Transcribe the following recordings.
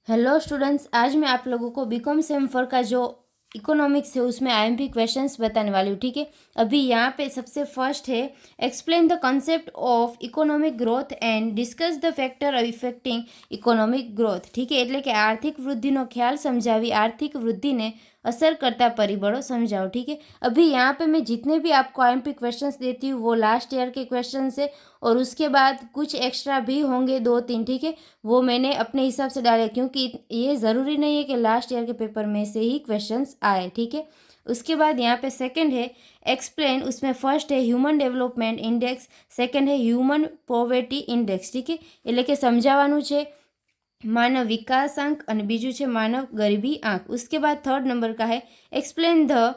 Hello students, आज मैं आप लोगों को बीकॉम सेम फोर का जो इकोनॉमिक्स है उसमें आईएमपी क्वेश्चंस बताने वाली हूँ। ठीक है, अभी यहाँ पे सबसे फर्स्ट है explain the concept of economic growth and discuss the factor affecting economic growth. ठीक है, એટલે કે આર્થિક વૃદ્ધિનો ખ્યાલ સમજાવી આર્થિક વૃદ્ધિને असर करता परिबलों समझाओ। ठीक है, अभी यहाँ पे मैं जितने भी आपको आईएमपी क्वेश्चंस देती हूँ वो लास्ट ईयर के क्वेश्चंस है और उसके बाद कुछ एक्स्ट्रा भी होंगे 2-3। ठीक है, वो मैंने अपने हिसाब से डाले क्योंकि ये ज़रूरी नहीं है कि लास्ट ईयर के पेपर में से ही क्वेश्चंस आए। ठीक है, उसके बाद यहाँ पे सेकंड है एक्सप्लेन, उसमें फर्स्ट है ह्यूमन डेवलपमेंट इंडेक्स, सेकंड है ह्यूमन पोवर्टी इंडेक्स। ठीक है, એટલે કે સમજાવવાનું છે मानव विकासांक और बीजू है मानव गरीबी आंक। उसके बाद थर्ड नंबर का है explain the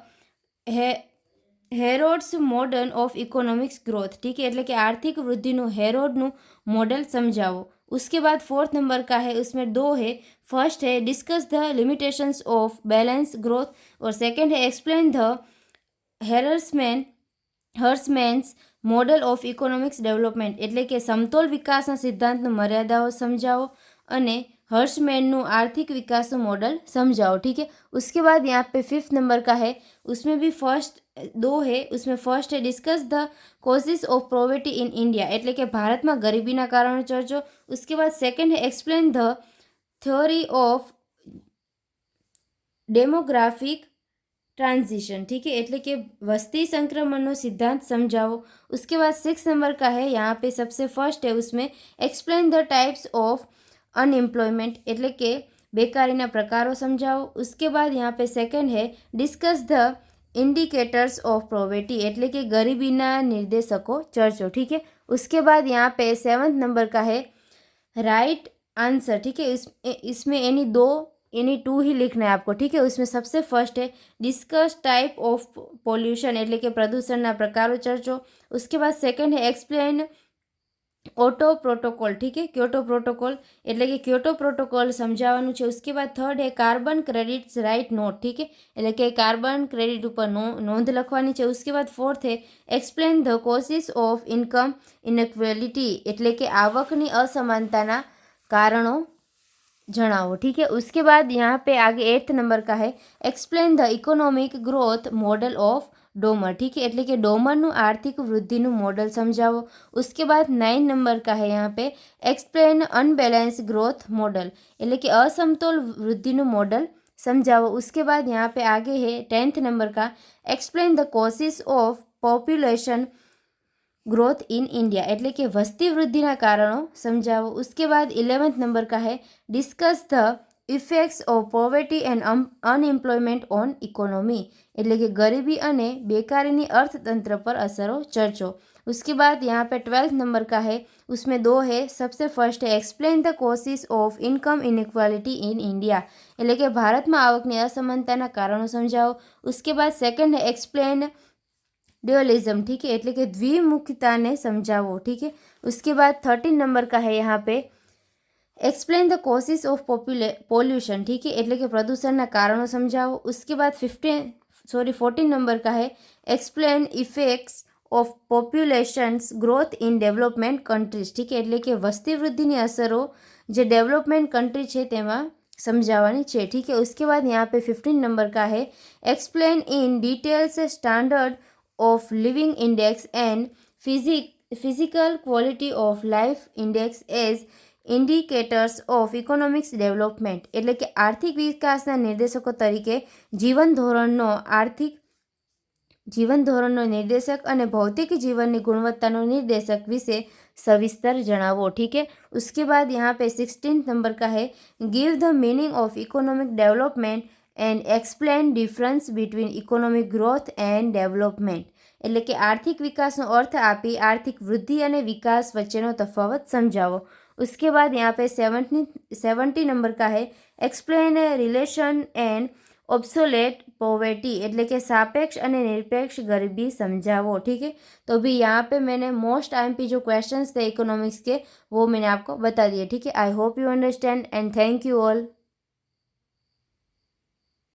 Harrod's model of economics growth. ठीक है, એટલે કે आर्थिक वृद्धिનું हेरोडનું मॉडल समझाओ। उसके बाद फोर्थ नंबर का है, उसमें दो है, फर्स्ट है discuss the limitations of balance growth और सेकंड है explain the Hirschman's model of economics development. એટલે કે સમતોલ વિકાસના સિદ્ધાંતની મર્યાદાઓ સમજાવો અને हर्षमैनનું आर्थिक विकास मॉडल समझाओ। ठीक है, उसके बाद यहाँ पे फिफ्थ नंबर का है, उसमें भी फर्स्ट दो है, उसमें फर्स्ट है discuss the causes of poverty in India, એટલે કે ભારતમાં ગરીબીના કારણો ચર્ચો। उसके बाद सेकंड है explain the theory of demographic transition. ठीक है, એટલે કે वस्ती संक्रमणનો सिद्धांत समझाओ। उसके बाद सिक्स नंबर का है, यहाँ पे सबसे फर्स्ट है, उसमें explain the types of unemployment, એટલે કે બેકારીના પ્રકારો સમજાવો। उसके बाद यहाँ पे सेकंड है discuss the indicators of poverty, એટલે કે ગરીબીના निर्देशकों चर्चो। ठीक है, उसके बाद यहाँ पे सेवन्थ नंबर का है राइट आंसर। ठीक है, इसमें एनी टू ही लिखना है आपको। ठीक है, उसमें सबसे फर्स्ट है डिस्कस टाइप ऑफ पोल्यूशन, એટલે કે પ્રદૂષણના પ્રકારો ચર્ચો। उसके बाद सेकंड है एक्सप्लेन ઓટો પ્રોટોકોલ। ठीक है, ક્યોટો પ્રોટોકોલ એટલે કે ક્યોટો પ્રોટોકોલ સમજાવવાનું છે। उसके बाद थर्ड है કાર્બન ક્રેડિટ્સ રાઇટ નોટ। ठीक है, એટલે કે કાર્બન ક્રેડિટ ઉપર નોંધ લખવાની છે। उसके बाद फोर्थ है explain the causes of income inequality, એટલે કે આવકની અસમાનતાના કારણો जनाओ। ठीक है, उसके बाद यहाँ पे आगे एट्थ नंबर का है explain the economic growth model of Domar. ठीक है, એટલે કે ડોમરનું આર્થિક વૃદ્ધિનું મોડલ સમજાવો। उसके बाद 9 नंबर का है, यहाँ पे एक्सप्लेन अनबैलेंस ग्रोथ मॉडल, એટલે કે असमतोल वृद्धिનું मॉडल समझाओ। उसके बाद यहाँ पे आगे है 10th नंबर का explain the causes of population growth in India, એટલે કે વસ્તી વૃદ્ધિના કારણો સમજાવો। उसके बाद 11th नंबर का है discuss the effects of poverty and unemployment on economy, એટલે કે ગરીબી અને બેકારીની અર્થતંત્ર પર અસરો ચર્ચો। उसके बाद यहाँ पे 12th नंबर का है, उसमें दो है, सबसे फर्स्ट है एक्सप्लेन द कोसिस of income inequality in India, એટલે કે ભારતમાં આવકની અસમાનતાના કારણો સમજાવો। उसके बाद सेकंड है एक्सप्लेन ड्यूअलिज्म। ठीक है, એટલે કે દ્વિમુખતાને સમજાવો। ठीक है, उसके बाद 13 नंबर का है, यहाँ पे explain the causes of pollution. ठीक है, એટલે કે પ્રદૂષણના કારણો સમજાવો। उसके बाद 14 नंबर का है explain effects of populations growth in development countries. ठीक है, એટલે કે વસ્તી વૃદ્ધિની અસરો જે ડેવલપમેન્ટ કન્ટ્રી છે તેમાં समझावानी है। ठीक है, उसके बाद यहाँ पे 15 नंबर का है explain in details standard of living index and physical quality of life index as indicators of economics development, એટલે કે આર્થિક વિકાસના નિર્દેશકો તરીકે જીવન ધોરણનો નિર્દેશક અને ભૌતિક જીવનની ગુણવત્તાનો નિર્દેશક વિશે सविस्तर जनावो। ठीक है, उसके बाद यहाँ पे 16 नंबर का है give the meaning of economic development and explain difference between economic growth and development, એટલે કે આર્થિક વિકાસનો અર્થ આપી આર્થિક વૃદ્ધિ અને વિકાસ વચ્ચેનો તફાવત સમજાવો। उसके बाद यहाँ पे 70 नंबर का है explain relation and obsolete poverty, એટલે કે સાપેક્ષ અને નિરપેક્ષ ગરીબી समझावो। ठीक है, तो भी यहाँ पे मैंने मोस्ट आईएमपी जो क्वेश्चंस थे इकोनॉमिक्स के वो मैंने आपको बता दिए। ठीक है, I hope you understand and thank you all.